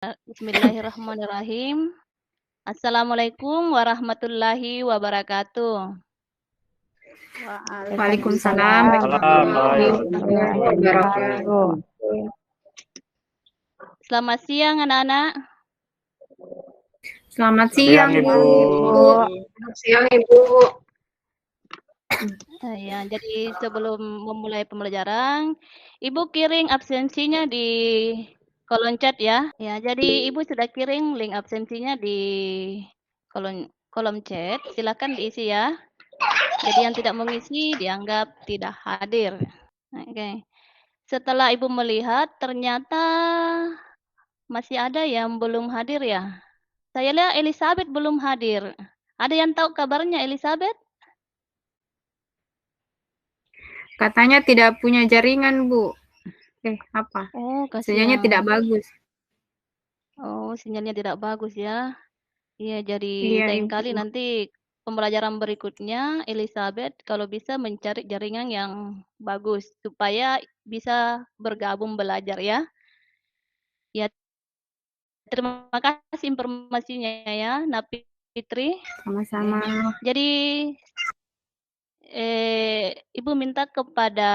Bismillahirrahmanirrahim. Assalamualaikum warahmatullahi wabarakatuh. Waalaikumsalam warahmatullahi wabarakatuh. Selamat siang anak-anak. Selamat siang, Ibu. Selamat siang, Ibu. Ya, jadi sebelum memulai pembelajaran, Ibu kirim absensinya di kolom chat ya. Ya, jadi Ibu sudah kirim link absensinya di kolom chat. Silakan diisi ya. Jadi yang tidak mengisi dianggap tidak hadir. Oke. Setelah Ibu melihat, ternyata masih ada yang belum hadir ya. Saya lihat Elizabeth belum hadir. Ada yang tahu kabarnya Elizabeth? Katanya tidak punya jaringan, Bu. Apa? Oh, Sinyalnya kasihan. tidak bagus. Oh, sinyalnya tidak bagus ya. Iya, jadi Iya, lain Ibu. kali nanti pembelajaran berikutnya Elizabeth kalau bisa mencari jaringan yang bagus supaya bisa bergabung belajar ya. Ya, terima kasih informasinya ya, Napi Fitri. Sama-sama. Jadi Ibu minta kepada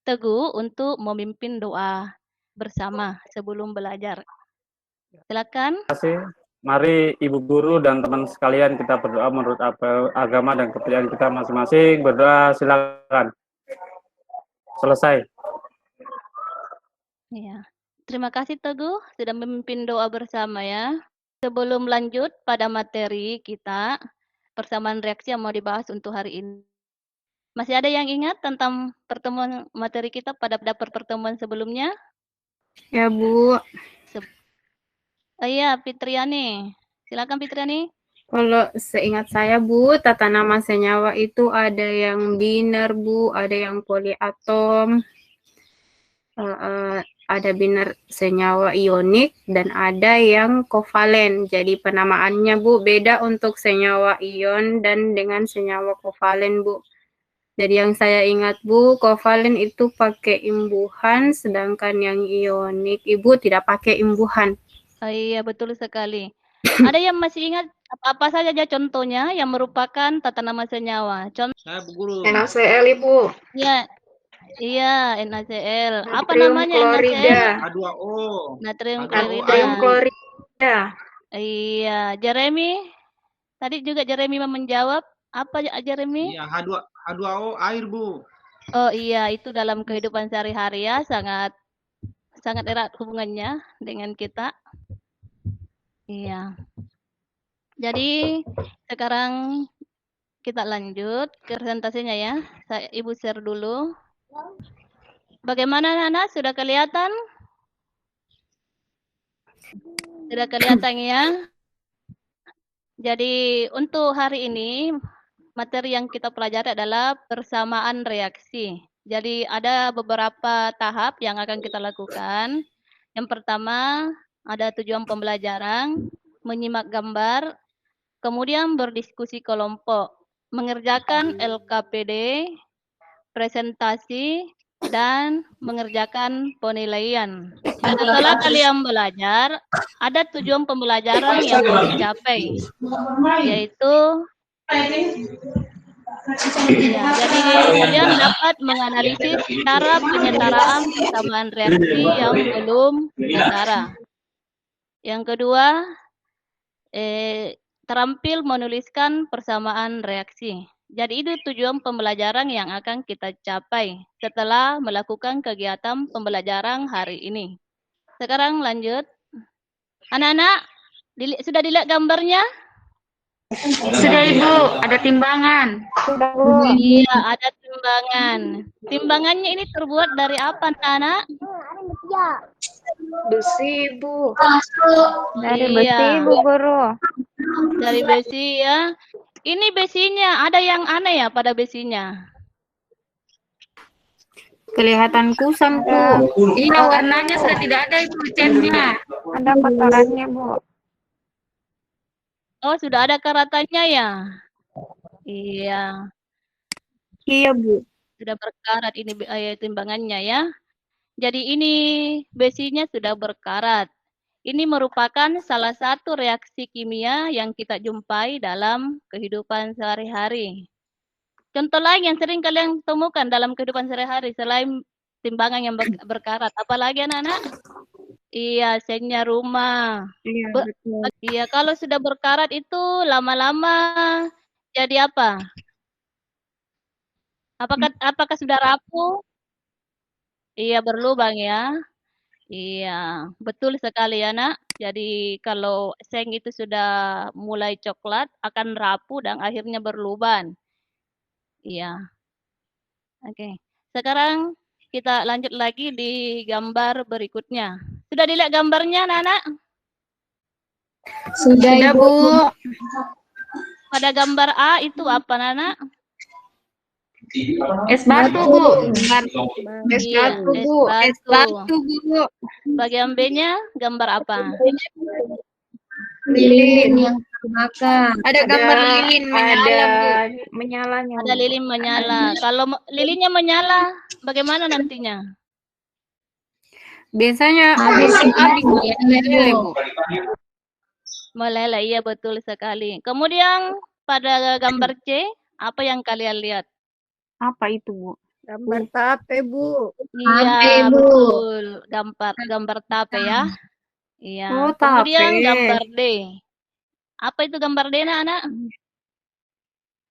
Teguh untuk memimpin doa bersama sebelum belajar. Silakan. Terima kasih. Mari Ibu Guru dan teman sekalian kita berdoa menurut agama dan kepercayaan kita masing-masing. Berdoa silakan. Selesai. Ya. Terima kasih Teguh sudah memimpin doa bersama ya. Sebelum lanjut pada materi kita, persamaan reaksi yang mau dibahas untuk hari ini. Masih ada yang ingat tentang pertemuan materi kita pada pertemuan sebelumnya? Ya, Bu. Iya, Fitriani. Silakan Fitriani. Kalau seingat saya, Bu, tata nama senyawa itu ada yang biner, Bu, ada yang poliatom, ada biner senyawa ionik, dan ada yang kovalen. Jadi penamaannya, Bu, beda untuk senyawa ion dan dengan senyawa kovalen, Bu. Jadi yang saya ingat, Bu, kovalen itu pakai imbuhan, sedangkan yang ionik, Ibu tidak pakai imbuhan. Iya, betul sekali. Ada yang masih ingat apa saja contohnya yang merupakan tata nama senyawa? Contoh. Saya Bu Guru. NaCl, Ibu. Iya, NaCl. Apa Natrium namanya klorida. NaCl? H2O. Natrium Natrium klorida. klorida. Iya, Jeremy. Tadi juga Jeremy menjawab. Apa Jeremy? Iya, H2O air, Bu. Oh iya, itu dalam kehidupan sehari-hari ya, sangat erat hubungannya dengan kita. Iya. Jadi sekarang kita lanjut ke presentasinya ya. Ibu share dulu. Bagaimana Nana? Sudah kelihatan? Sudah kelihatan ya? Jadi untuk hari ini materi yang kita pelajari adalah persamaan reaksi. Jadi ada beberapa tahap yang akan kita lakukan. Yang pertama ada tujuan pembelajaran, menyimak gambar, kemudian berdiskusi kelompok, mengerjakan LKPD, presentasi, dan mengerjakan penilaian. Setelah kalian belajar, ada tujuan pembelajaran yang mau dicapai, yaitu ya, jadi kalian dapat menganalisis cara penyetaraan persamaan reaksi yang belum setara. Yang kedua, terampil menuliskan persamaan reaksi. Jadi itu tujuan pembelajaran yang akan kita capai setelah melakukan kegiatan pembelajaran hari ini. Sekarang lanjut. Anak-anak, sudah dilihat gambarnya? Sudah, Ibu. Ada timbangan. Sudah, Bu. Iya, ada timbangan. Timbangannya ini terbuat dari apa, anak-anak? Besi, Bu. Dari besi, Bu Guru. Dari besi ya. Ini besinya, ada yang aneh ya pada besinya? Kelihatan kusam, Bu. Iya, warnanya sudah tidak ada, Ibu, catnya. Ada kotorannya, Bu. Oh, sudah ada karatannya ya? Iya. Iya, Bu. Sudah berkarat ini timbangannya ya. Jadi ini besinya sudah berkarat. ini merupakan salah satu reaksi kimia yang kita jumpai dalam kehidupan sehari-hari. Contoh lain yang sering kalian temukan dalam kehidupan sehari-hari selain timbangan yang berkarat, apalagi anak-anak? Iya, sengnya rumah. Iya, Be- betul. Iya, kalau sudah berkarat itu lama-lama jadi apa? Apakah sudah rapuh? Iya, berlubang ya. Iya, betul sekali ya, Nak. Jadi kalau seng itu sudah mulai coklat, akan rapuh dan akhirnya berlubang. Iya, oke. Sekarang kita lanjut lagi di gambar berikutnya. Sudah dilihat gambarnya, Nana? Sudah, Bu. Pada gambar A itu apa, Nana? Es batu, Bu. Es Iya, batu, es Bu. Es batu. batu, Bu. Bagian B-nya gambar apa? Lilin. terbakar. Ada gambar lilin menyala, Bu. Menyalanya. Ada lilin menyala. Kalau lilinnya menyala, bagaimana nantinya? Biasanya Habis api, Bu. ya, Meleleh, Bu. Meleleh, iya betul sekali. Kemudian pada gambar C, apa yang kalian lihat? Apa itu, Bu? Gambar tape, Bu. Iya, betul. Gambar tape ya. Iya. Oh, Kemudian tape. gambar D. Apa itu gambar D, anak?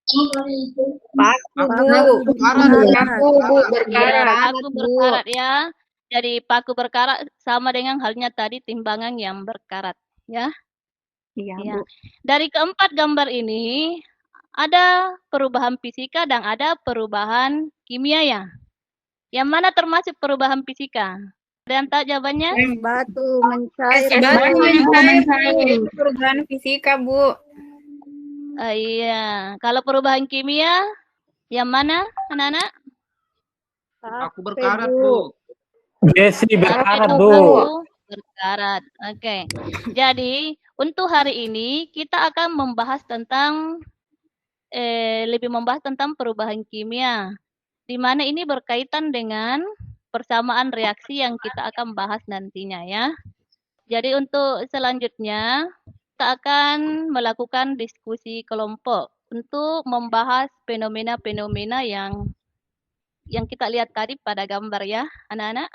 Paku, Bu. Berkarat. Paku, Bu. Iya, Berkarat. paku berkarat ya. Jadi paku berkarat sama dengan halnya tadi timbangan yang berkarat ya. Iya, Iya. Bu. Dari keempat gambar ini ada perubahan fisika dan ada perubahan kimia ya. Yang mana termasuk perubahan fisika? Ada yang tahu jawabannya? Batu mencair. Es batu mencair, Bu. Itu perubahan fisika, Bu. Iya. Kalau perubahan kimia, yang mana anak-anak? Aku berkarat, Bu. Besi berkarat, Itu Bu. paku berkarat. Oke. Jadi untuk hari ini kita akan membahas tentang lebih membahas tentang perubahan kimia, di mana ini berkaitan dengan persamaan reaksi yang kita akan bahas nantinya ya. Jadi untuk selanjutnya kita akan melakukan diskusi kelompok untuk membahas fenomena-fenomena yang kita lihat tadi pada gambar ya, anak-anak.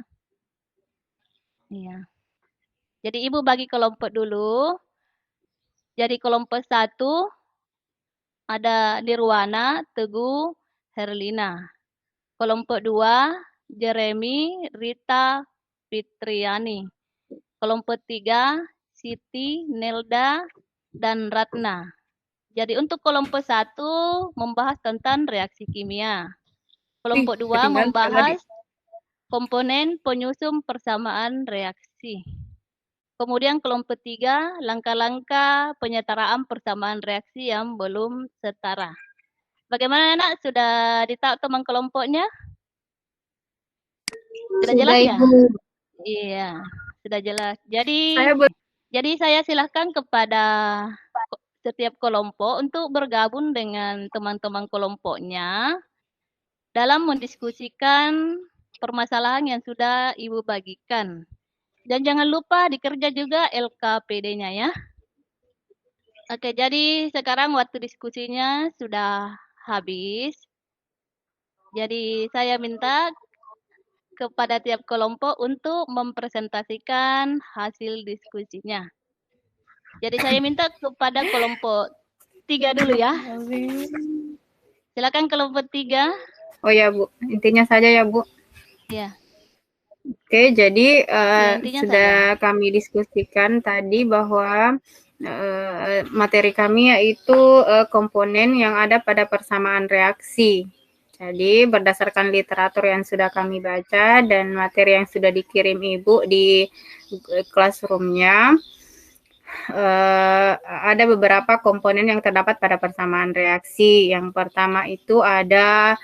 Iya. Jadi Ibu bagi kelompok dulu. Jadi kelompok 1 ada Nirwana, Teguh, Herlina. Kelompok 2, Jeremy, Rita, Fitriani. Kelompok 3, Siti, Nelda, dan Ratna. Jadi untuk kelompok 1 membahas tentang reaksi kimia. Kelompok 2 membahas komponen penyusun persamaan reaksi. Kemudian kelompok 3, langkah-langkah penyetaraan persamaan reaksi yang belum setara. Bagaimana anak? Sudah ditahu teman kelompoknya? Sudah jelas ya? Iya, sudah jelas. Jadi saya silahkan kepada setiap kelompok untuk bergabung dengan teman-teman kelompoknya dalam mendiskusikan permasalahan yang sudah Ibu bagikan. Dan jangan lupa dikerja juga LKPD-nya ya. Oke, jadi sekarang waktu diskusinya sudah habis. Jadi saya minta kepada tiap kelompok untuk mempresentasikan hasil diskusinya. Jadi saya minta kepada kelompok 3 dulu ya. Silakan kelompok 3. Oh ya, Bu. Intinya saja ya, Bu. Ya. Oke, jadi intinya sudah kami diskusikan tadi bahwa materi kami yaitu komponen yang ada pada persamaan reaksi. Jadi berdasarkan literatur yang sudah kami baca dan materi yang sudah dikirim Ibu di classroom-nya, ada beberapa komponen yang terdapat pada persamaan reaksi. Yang pertama itu ada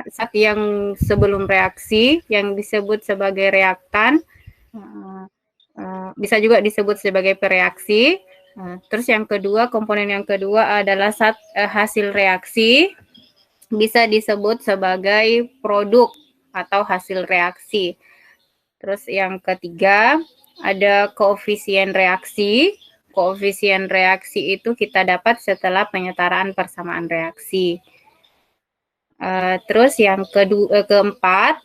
zat yang sebelum reaksi yang disebut sebagai reaktan, bisa juga disebut sebagai pereaksi. Terus yang kedua, komponen yang kedua adalah zat hasil reaksi, bisa disebut sebagai produk atau hasil reaksi. Terus yang ketiga ada koefisien reaksi. Koefisien reaksi itu kita dapat setelah penyetaraan persamaan reaksi. Terus yang keempat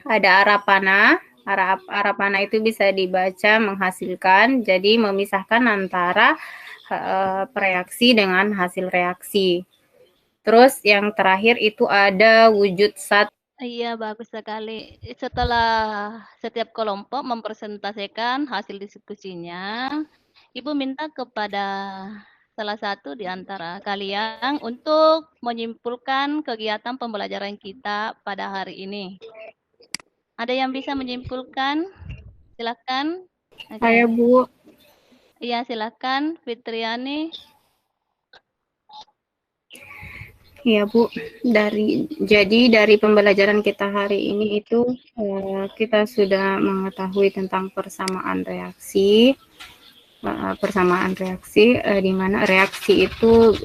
ada arah panah. Arah panah itu bisa dibaca menghasilkan, jadi memisahkan antara reaksi dengan hasil reaksi. Terus yang terakhir itu ada wujud zat. Iya, bagus sekali. Setelah setiap kelompok mempresentasikan hasil diskusinya, Ibu minta kepada salah satu di antara kalian untuk menyimpulkan kegiatan pembelajaran kita pada hari ini. Ada yang bisa menyimpulkan? Silakan. Oke. Saya, Bu. Iya, silakan Fitriani. Iya, Bu. Jadi dari pembelajaran kita hari ini itu kita sudah mengetahui tentang persamaan reaksi. Di mana reaksi itu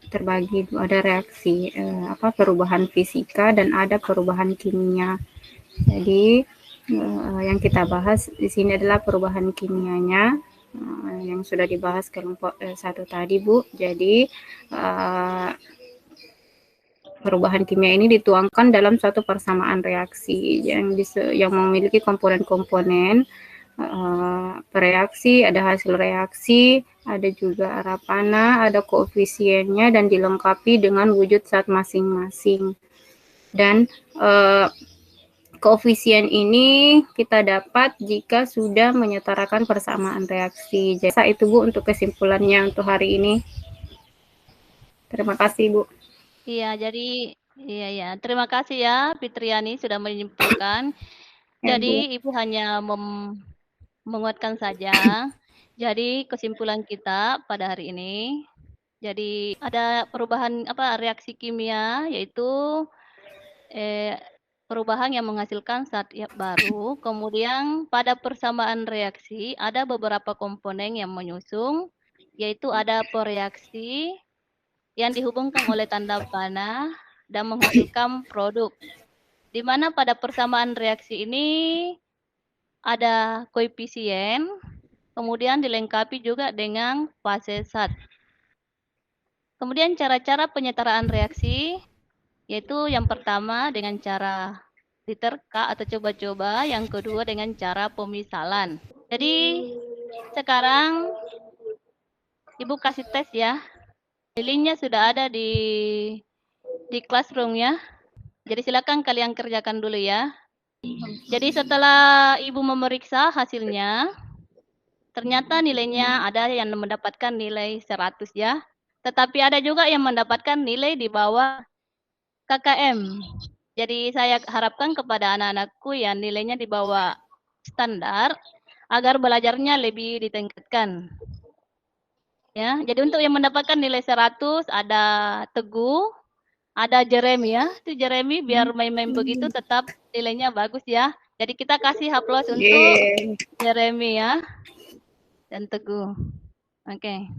terbagi, ada reaksi perubahan fisika dan ada perubahan kimia. Jadi yang kita bahas di sini adalah perubahan kimianya yang sudah dibahas kelompok 1 tadi, Bu. Jadi perubahan kimia ini dituangkan dalam suatu persamaan reaksi yang memiliki komponen-komponen reaksi, ada hasil reaksi, ada juga arah panah, ada koefisiennya, dan dilengkapi dengan wujud zat masing-masing. Dan koefisien ini kita dapat jika sudah menyetarakan persamaan reaksi. Jadi itu, Bu, untuk kesimpulannya untuk hari ini. Terima kasih, Bu. Iya, jadi iya. Terima kasih ya Fitriani sudah menyimpulkan. Jadi Ibu hanya menguatkan saja. Jadi kesimpulan kita pada hari ini, jadi ada perubahan reaksi kimia, yaitu perubahan yang menghasilkan zat baru. Kemudian pada persamaan reaksi ada beberapa komponen yang menyusun, yaitu ada pereaksi yang dihubungkan oleh tanda panah dan menghasilkan produk. Di mana pada persamaan reaksi ini ada koefisien, kemudian dilengkapi juga dengan fase zat. Kemudian cara-cara penyetaraan reaksi, yaitu yang pertama dengan cara diterka atau coba-coba, yang kedua dengan cara pemisalan. Jadi sekarang Ibu kasih tes ya. Linknya sudah ada di classroom ya. Jadi silakan kalian kerjakan dulu ya. Jadi setelah Ibu memeriksa hasilnya, ternyata nilainya ada yang mendapatkan nilai 100 ya. Tetapi ada juga yang mendapatkan nilai di bawah KKM. Jadi saya harapkan kepada anak-anakku yang nilainya di bawah standar agar belajarnya lebih ditingkatkan. Ya, jadi untuk yang mendapatkan nilai 100 ada Teguh, ada Jeremy ya. Itu Jeremy biar main-main begitu tetap nilainya bagus ya. Jadi kita kasih aplaus untuk Jeremy ya dan Teguh. Oke.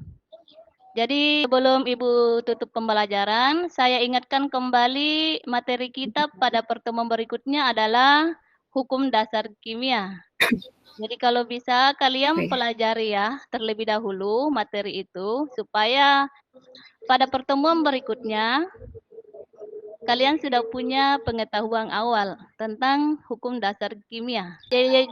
Jadi sebelum Ibu tutup pembelajaran, saya ingatkan kembali materi kita pada pertemuan berikutnya adalah hukum dasar kimia. Jadi kalau bisa kalian pelajari ya terlebih dahulu materi itu supaya pada pertemuan berikutnya kalian sudah punya pengetahuan awal tentang hukum dasar kimia.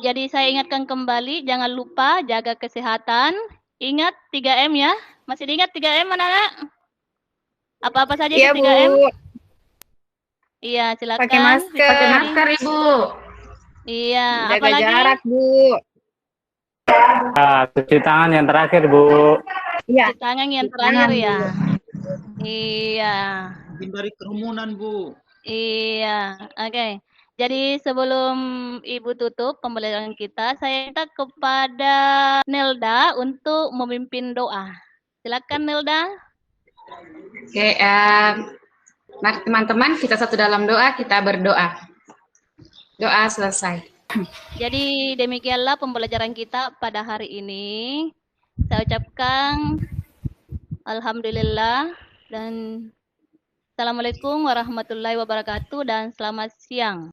Jadi saya ingatkan kembali, jangan lupa jaga kesehatan. Ingat 3M ya. Masih diingat 3M anak-anak? Apa-apa saja Iya, itu 3M? Bu. Iya, silakan. Pakai masker, Ibu. Iya, jaga apalagi? jarak, Bu. Cuci tangan yang terakhir, Bu. Iya. Cuci tangan yang terakhir ya. Iya. Hindari kerumunan, Bu. Iya, oke. Jadi sebelum Ibu tutup pembelajaran kita, saya minta kepada Nelda untuk memimpin doa. Silakan Nelda. Oke, mari teman-teman kita satu dalam doa, kita berdoa. Doa selesai. Jadi demikianlah pembelajaran kita pada hari ini. Saya ucapkan alhamdulillah dan Assalamualaikum warahmatullahi wabarakatuh dan selamat siang.